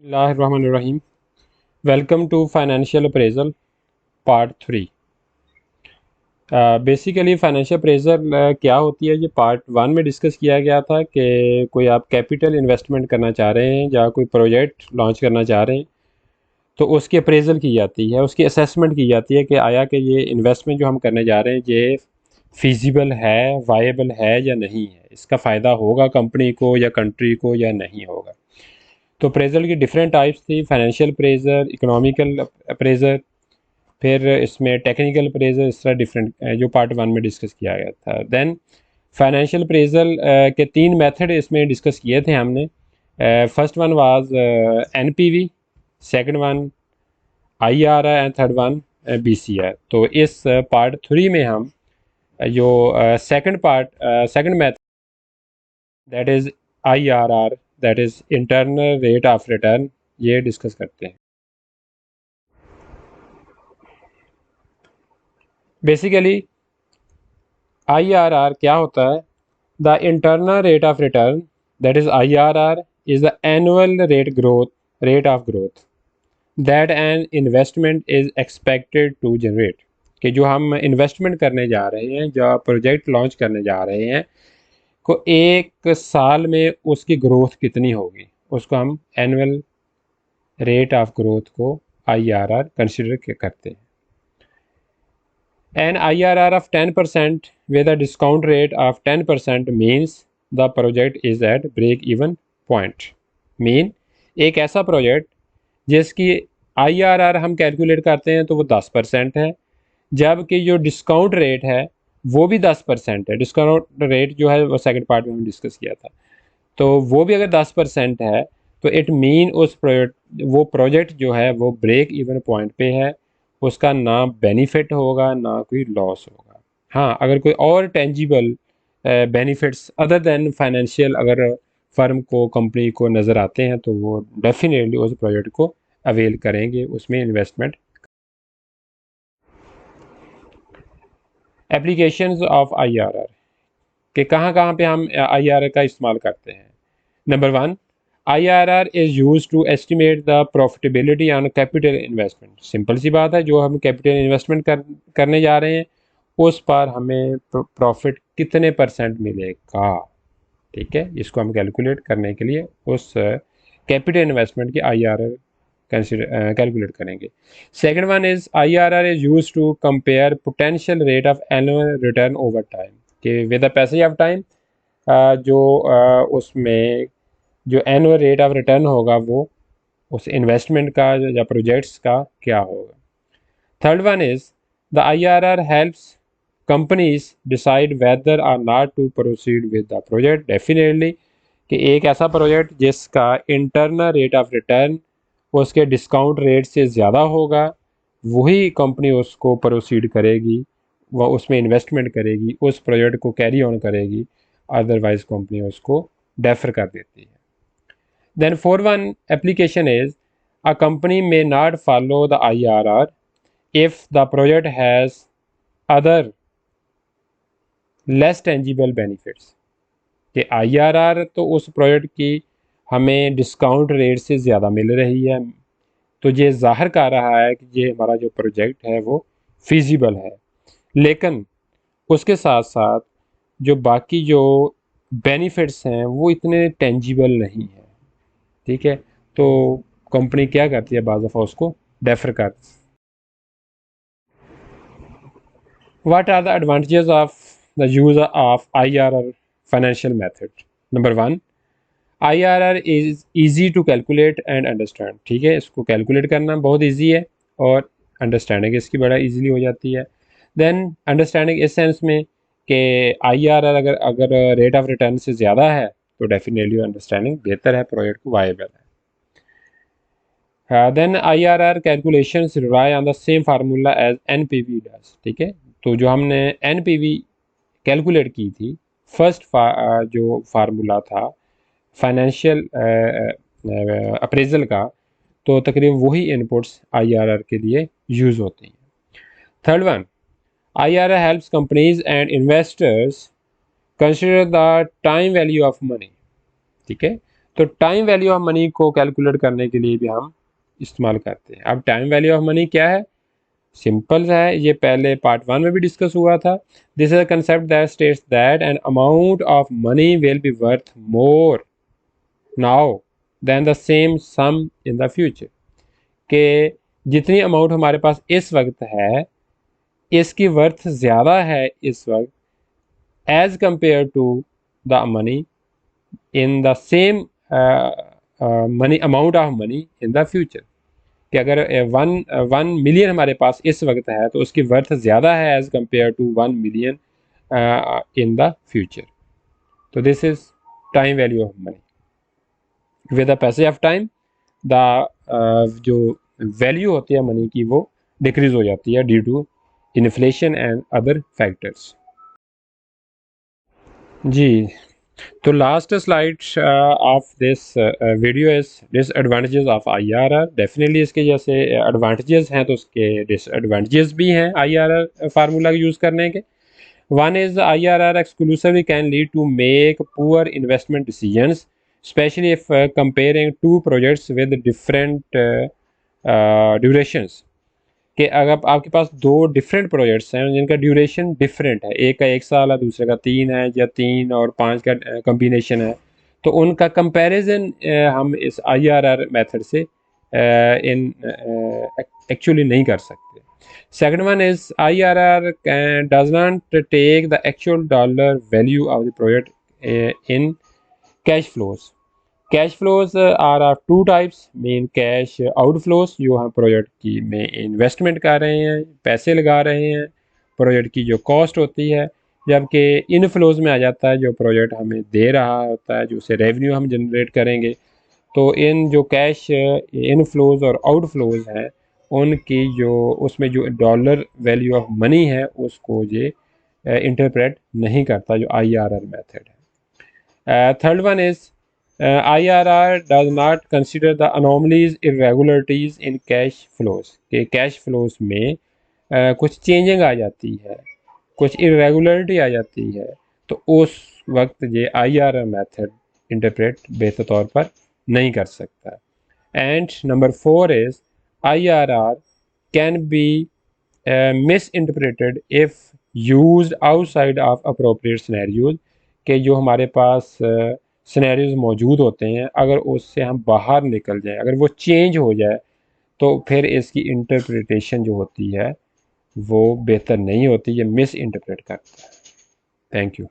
बिस्मिल्लाहिर्रहमानिर्रहीम। Welcome to financial appraisal part 3। Basically financial appraisal क्या होती है, ये पार्ट 1 में डिस्कस किया गया था कि कोई आप कैपिटल इन्वेस्टमेंट करना चाह रहे हैं या कोई प्रोजेक्ट लॉन्च करना चाह रहे हैं तो उसकी अप्रेजल की जाती है, उसकी असेसमेंट की जाती है कि आया कि ये इन्वेस्टमेंट जो हम करने जा रहे हैं ये फिजिबल है, वायबल है या नहीं है, इसका फ़ायदा होगा कंपनी को या कंट्री को या नहीं होगा। तो अप्रेजल की डिफरेंट टाइप्स थी, फाइनेंशियल अप्रेजर, इकोनॉमिकल अप्रेजर, फिर इसमें टेक्निकल अप्रेजर, इस तरह डिफरेंट जो पार्ट 1 में डिस्कस किया गया था। देन फाइनेंशियल अप्रेजल के 3 मेथड इसमें डिस्कस किए थे हमने। First one was NPV, second one IRR and third one BCR. तो इस पार्ट 3 में हम जो second method that is IRR, that is internal rate of return, ये डिस्कस करते हैं। बेसिकली आईआरआर क्या होता है? The internal rate of return, that is IRR, is the annual rate of growth that an investment is expected to generate. कि जो हम investment करने जा रहे हैं, जो प्रोजेक्ट लॉन्च करने जा रहे हैं, को एक साल में उसकी ग्रोथ कितनी होगी, उसको हम एनुअल रेट ऑफ ग्रोथ को आईआरआर कंसिडर करते हैं। An IRR of 10% with a discount rate of 10% means the project is at break even point. Mean एक ऐसा प्रोजेक्ट जिसकी IRR हम कैलकुलेट करते हैं तो वो 10% है, जबकि जो डिस्काउंट रेट है वो भी 10% है। डिस्काउंट रेट जो है वो सेकंड पार्ट में हम डिस्कस किया था, तो वो भी अगर 10% है तो इट मीन वो प्रोजेक्ट जो है वो ब्रेक इवन पॉइंट पे है, उसका ना बेनिफिट होगा ना कोई लॉस होगा। हाँ, अगर कोई और tangible benefits other than financial अगर फर्म को, कंपनी को नज़र आते हैं तो वो डेफिनेटली उस प्रोजेक्ट को अवेल करेंगे, उसमें इन्वेस्टमेंट। एप्लीकेशंस ऑफ आईआरआर कि कहाँ कहाँ पे हम आईआरआर का इस्तेमाल करते हैं। Number 1, IRR is used to estimate the profitability on capital investment। Simple सी बात है, जो हम कैपिटल इन्वेस्टमेंट करने जा रहे हैं उस पर हमें प्रॉफिट कितने परसेंट मिलेगा। ठीक है, इसको हम कैलकुलेट करने के लिए उस कैपिटल इन्वेस्टमेंट की IRR कैलकुलेट करेंगे। Second one is IRR is use to compare potential rate of annual return over time. कि with the passage of time जो उसमें जो एनुअल रेट ऑफ रिटर्न होगा वो उस इन्वेस्टमेंट का या प्रोजेक्ट्स का क्या होगा। Third one is the IRR helps companies decide whether or not to proceed with the project. Definitely कि एक ऐसा प्रोजेक्ट जिसका इंटरनल रेट ऑफ रिटर्न उसके डिस्काउंट रेट से ज़्यादा होगा, वही कंपनी उसको प्रोसीड करेगी, वह उसमें इन्वेस्टमेंट करेगी, उस प्रोजेक्ट को कैरी ऑन करेगी। अदरवाइज कंपनी उसको डेफर कर देती है। Then for one application is a company may not follow the IRR if the project has other less tangible benefits। कि IRR तो उस प्रोजेक्ट की हमें डिस्काउंट रेट से ज़्यादा मिल रही है, तो ये ज़ाहिर कर रहा है कि ये हमारा जो प्रोजेक्ट है वो फिजिबल है, लेकिन उसके साथ साथ जो बाकी जो बेनिफिट्स हैं वो इतने टेंजिबल नहीं हैं। ठीक है, तो कंपनी क्या करती है, बाज़ दफ़ा उसको डेफर करती है। What are the advantages of the use of IRR financial method? Number 1, IRR is easy to calculate and understand. ठीक है, इसको कैलकुलेट करना बहुत ईजी है और अंडरस्टैंडिंग इसकी बड़ा ईजीली हो जाती है। देन अंडरस्टैंडिंग इस सेंस में कि IRR अगर अगर रेट ऑफ रिटर्न से ज़्यादा है तो डेफिनेटली अंडरस्टैंडिंग बेहतर है, प्रोजेक्ट को वायबल है। Then IRR calculations rely on the same formula as NPV does. ठीक है, तो जो हमने NPV कैलकुलेट की थी, जो फार्मूला था फाइनेंशियल अप्रेजल का, तो तकरीबन वही इनपुट्स IRR के लिए यूज़ होती हैं। Third one, IRR helps companies and investors consider the time value of money. ठीक है, तो टाइम वैल्यू ऑफ मनी को कैलकुलेट करने के लिए भी हम इस्तेमाल करते हैं। अब टाइम वैल्यू ऑफ मनी क्या है? सिंपल है, ये पहले पार्ट 1 में भी डिस्कस हुआ था। This is a concept that states that an amount of money will be worth more now than the same sum in the future. कि जितनी अमाउंट हमारे पास इस वक्त है, इसकी वर्थ ज़्यादा है इस वक्त as compare to the money in the same money amount of money in the future. कि अगर 1 मिलियन हमारे पास इस वक्त है तो उसकी वर्थ ज़्यादा है as compare to 1 million in the future. तो this is time value of money. With the passage of time the जो वैल्यू होती है मनी की वो डिक्रीज हो जाती है due to inflation and other factors. जी, तो last slide of this video is disadvantages of IRR. Definitely इसके जैसे एडवांटेजेस हैं तो उसके डिसएडवांटेजेस भी हैं आईआरआर फार्मूला यूज़ करने के। One is IRR exclusively can lead to make poor investment decisions, specially if comparing two projects with different durations. कि अगर आपके पास दो डिफरेंट प्रोजेक्ट्स हैं जिनका ड्यूरेशन डिफरेंट है, एक का 1 साल है, दूसरे का 3 है, या 3 और 5 का कम्बिनेशन है, तो उनका कंपैरिजन हम इस आईआरआर मेथड से इन एक्चुअली नहीं कर सकते। Second one is IRR does not take the actual dollar value of the project in cash flows. Cash flows are of two types. Main cash outflows, जो हम project की में investment कर रहे हैं, पैसे लगा रहे हैं, प्रोजेक्ट की जो कॉस्ट होती है। जबकि इनफ्लोज में आ जाता है जो प्रोजेक्ट हमें दे रहा होता है, जो उसे रेवेन्यू हम जनरेट करेंगे। तो इन जो कैश इनफ्लोज और आउटफ्लोज हैं उनकी जो उसमें जो डॉलर वैल्यू ऑफ मनी है उसको ये इंटरप्रेट नहीं करता जो आईआरआर मेथड है। Third one is IRR does not consider the anomalies irregularities in cash flows। कि कैश फ्लोज में कुछ चेंजिंग आ जाती है, कुछ इरेगुलरिटी आ जाती है, तो उस वक्त ये IRR मेथड इंटरप्रेट बेहतर तौर पर नहीं कर सकता। And number 4 is IRR can be miss interpreted if use outside of appropriate scenarios. के जो हमारे पास सिनेरियोज मौजूद होते हैं, अगर उससे हम बाहर निकल जाएं, अगर वो चेंज हो जाए, तो फिर इसकी इंटरप्रिटेशन जो होती है वो बेहतर नहीं होती, ये मिस इंटरप्रेट करता है। Thank you.